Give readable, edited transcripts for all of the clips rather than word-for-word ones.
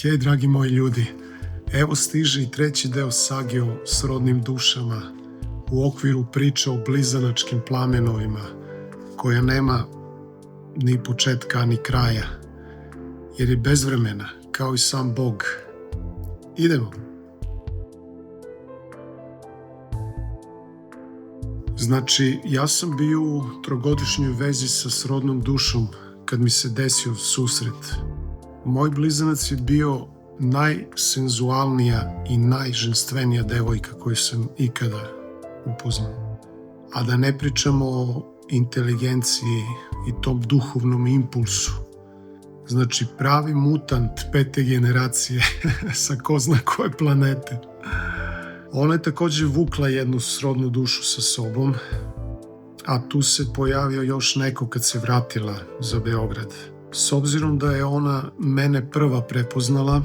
Hej, dragi moji ljudi, evo stiže i treći deo sage o srodnim dušama u okviru priče o blizanačkim plamenovima, koja nema ni početka ni kraja, jer je bezvremena, kao i sam Bog. Idemo. Znači, ja sam bio u trogodišnjoj vezi sa srodnom dušom kad mi se desio susret. Moj blizanac je bio najsenzualnija i najženstvenija devojka koju sam ikada upoznao. A da ne pričamo o inteligenciji i tom duhovnom impulsu. Znači, pravi mutant 5. generacije sa ko zna koje planete. Ona je također vukla jednu srodnu dušu sa sobom, a tu se pojavio još neko kad se vratila za Beograd. S obzirom da je ona mene prva prepoznala,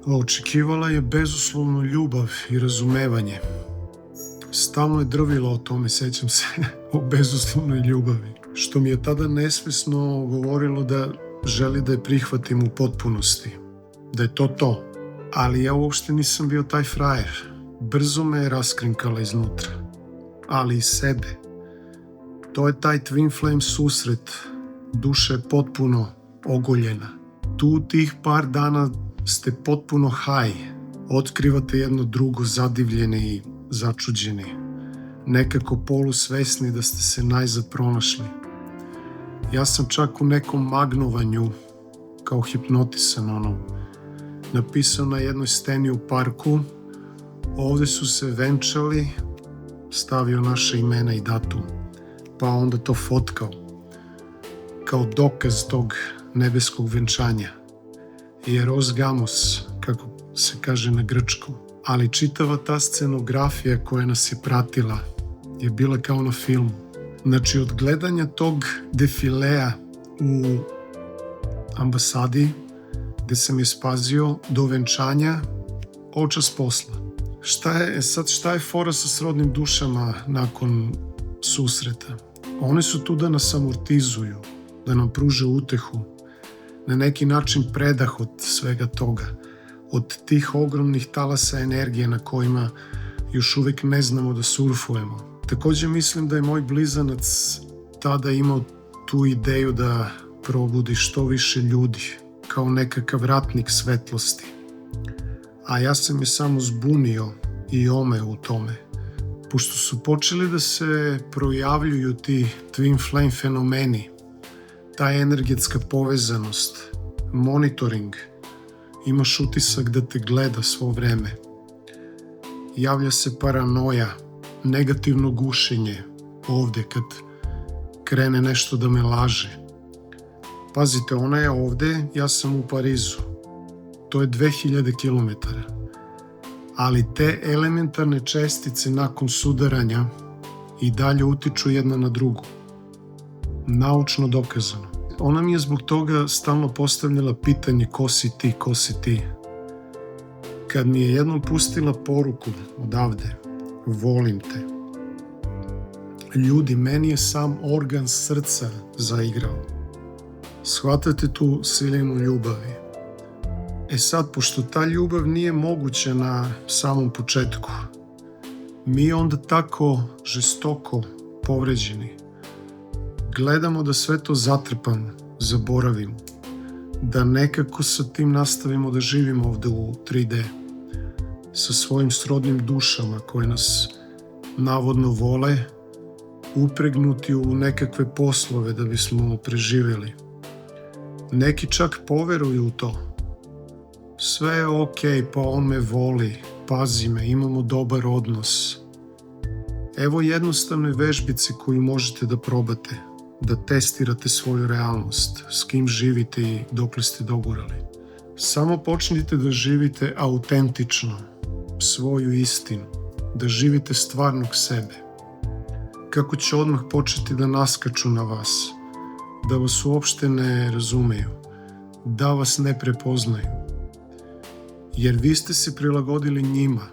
očekivala je bezuslovnu ljubav i razumevanje. Stalno je drvila o tome, sećam se, o bezuslovnoj ljubavi, što mi je tada nesvesno govorilo da želi da je prihvatim u potpunosti, da je to. Ali ja uopšte nisam bio taj frajer. Brzo me je raskrinkala iznutra, ali i sebe. To je taj twin flame susret, duša je potpuno ogoljena. Tu tih par dana ste potpuno high, otkrivate jedno drugo zadivljeni i začuđeni, nekako polusvesni da ste se najzad pronašli. Ja sam čak u nekom magnovanju, kao hipnotisan, napisao na jednoj steni u parku: ovdje su se venčali, stavio naše imena i datum, pa onda to fotkao, kao dokaz tog nebeskog venčanja. Hieros gamos, kako se kaže na grčkom. Ali čitava ta scenografija koja nas je pratila je bila kao na filmu. Znači, od gledanja tog defilea u ambasadi, gdje sam je spazio, do venčanja, očas posla. Šta je fora sa srodnim dušama nakon susreta? One su tu da nas amortizuju, da nam pruže utehu, na neki način predah od svega toga, od tih ogromnih talasa energije na kojima još uvijek ne znamo da surfujemo. Također mislim da je moj blizanac tada imao tu ideju da probudi što više ljudi, kao nekakav ratnik svetlosti. A ja sam je samo zbunio i omeo u tome. Pošto su počeli da se projavljuju ti twin flame fenomeni, ta energetska povezanost, monitoring, imaš utisak da te gleda svo vreme. Javlja se paranoja, negativno gušenje ovdje kad krene nešto da me laže. Pazite, ona je ovdje, ja sam u Parizu. To je 2000 km. Ali te elementarne čestice nakon sudaranja i dalje utiču jedna na drugu. Naučno dokazano. Ona mi je zbog toga stalno postavljala pitanje: ko si ti? Kad mi je jednom pustila poruku odavde: volim te. Ljudi, meni je sam organ srca zaigrao. Shvatate tu silinu ljubavi. Sad, pošto ta ljubav nije moguća na samom početku, mi onda tako žestoko povređeni gledamo da sve to zatrpamo, zaboravimo, da nekako sa tim nastavimo da živimo ovdje u 3D, sa svojim srodnim dušama koje nas navodno vole, upregnuti u nekakve poslove da bismo preživjeli. Neki čak poveruju u to. Sve je okej, pa on me voli, pazi me, imamo dobar odnos. Evo jednostavne vežbice koju možete da probate, da testirate svoju realnost, s kim živite i dokle ste dogurali. Samo počnite da živite autentično, svoju istinu, da živite stvarnog sebe. Kako će odmah početi da naskaču na vas, da vas uopšte ne razumeju, da vas ne prepoznaju. Jer vi ste se prilagodili njima,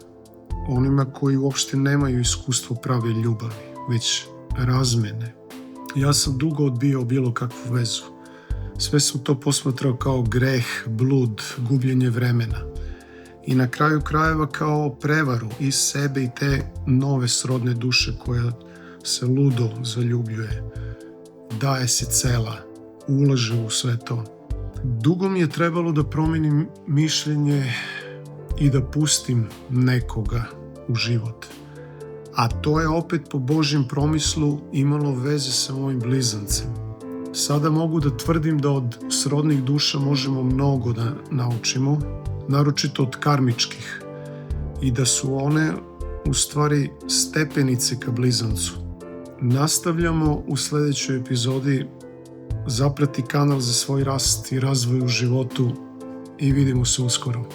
onima koji uopšte nemaju iskustvo prave ljubavi, već razmene. Ja sam dugo odbijao bilo kakvu vezu Sve sam to posmatrao kao greh, blud, gubljenje vremena. I na kraju krajeva kao prevaru i sebe i te nove srodne duše koja se ludo zaljubljuje. Daje si cela, ulaže u sve to. Dugo mi je trebalo da promenim mišljenje i da pustim nekoga u život. A to je opet po Božjem promislu imalo veze sa mojim blizancem. Sada mogu da tvrdim da od srodnih duša možemo mnogo da naučimo, naročito od karmičkih, i da su one u stvari stepenice ka blizancu. Nastavljamo u sledećoj epizodi. Zaprati kanal za svoj rast i razvoj u životu i vidimo se uskoro.